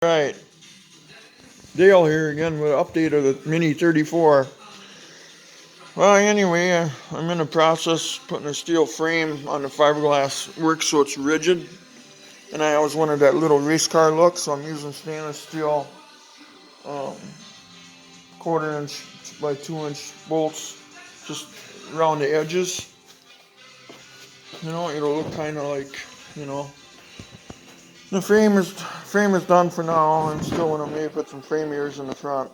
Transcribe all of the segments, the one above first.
Right, Dale here again with an update of the Mini 34. Well, anyway, I'm in the process putting a steel frame on the fiberglass work so it's rigid. And I always wanted that little race car look, so I'm using stainless steel um, 1/4 inch by 2 inch bolts just around the edges. It'll look kind of like, you know. The frame is done for now. I'm still gonna maybe put some frame ears in the front.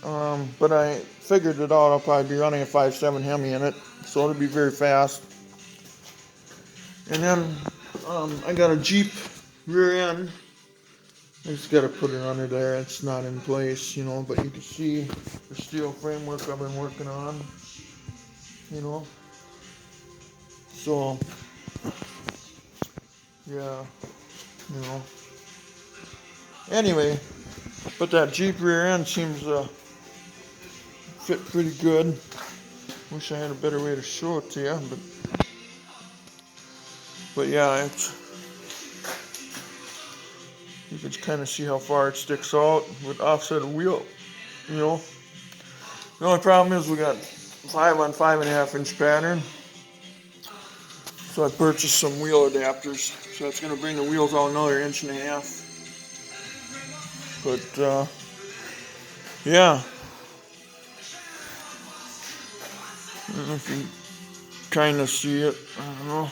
But I figured it out. I'll probably be running a 5.7 Hemi in it, so it'll be very fast. And then I got a Jeep rear end. I just got to put it under there. It's not in place, but you can see the steel framework I've been working on, So, yeah, Anyway, but that Jeep rear end seems to fit pretty good. Wish I had a better way to show it to you, but yeah, you can kind of see how far it sticks out with offset wheel. The only problem is we got 5 on 5.5 inch pattern, so I purchased some wheel adapters. So it's going to bring the wheels out another 1.5 inches. But yeah, I don't know if you kind of see it. I don't know.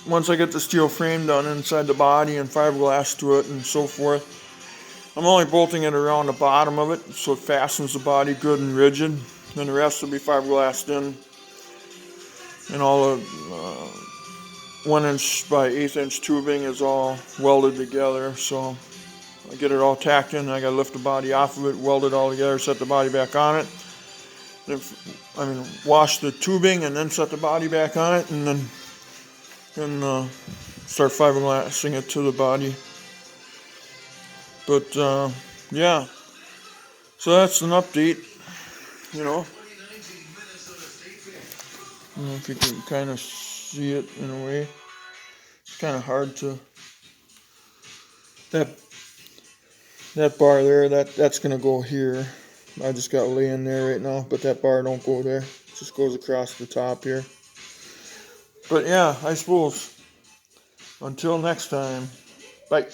Once I get the steel frame done inside the body and fiberglass to it and so forth, I'm only bolting it around the bottom of it so it fastens the body good and rigid. Then the rest will be fiberglassed in, and all the 1 inch by 1/8 inch tubing is all welded together. So I get it all tacked in. I got to lift the body off of it, weld it all together, set the body back on it. Wash the tubing and then set the body back on it, and then start fiberglassing it to the body. But yeah, so that's an update. I don't know if you can kind of see it in a way. It's kind of hard to. That bar there, that's gonna go here. I just got laying there right now, but that bar don't go there. It just goes across the top here. But yeah, I suppose. Until next time, bye.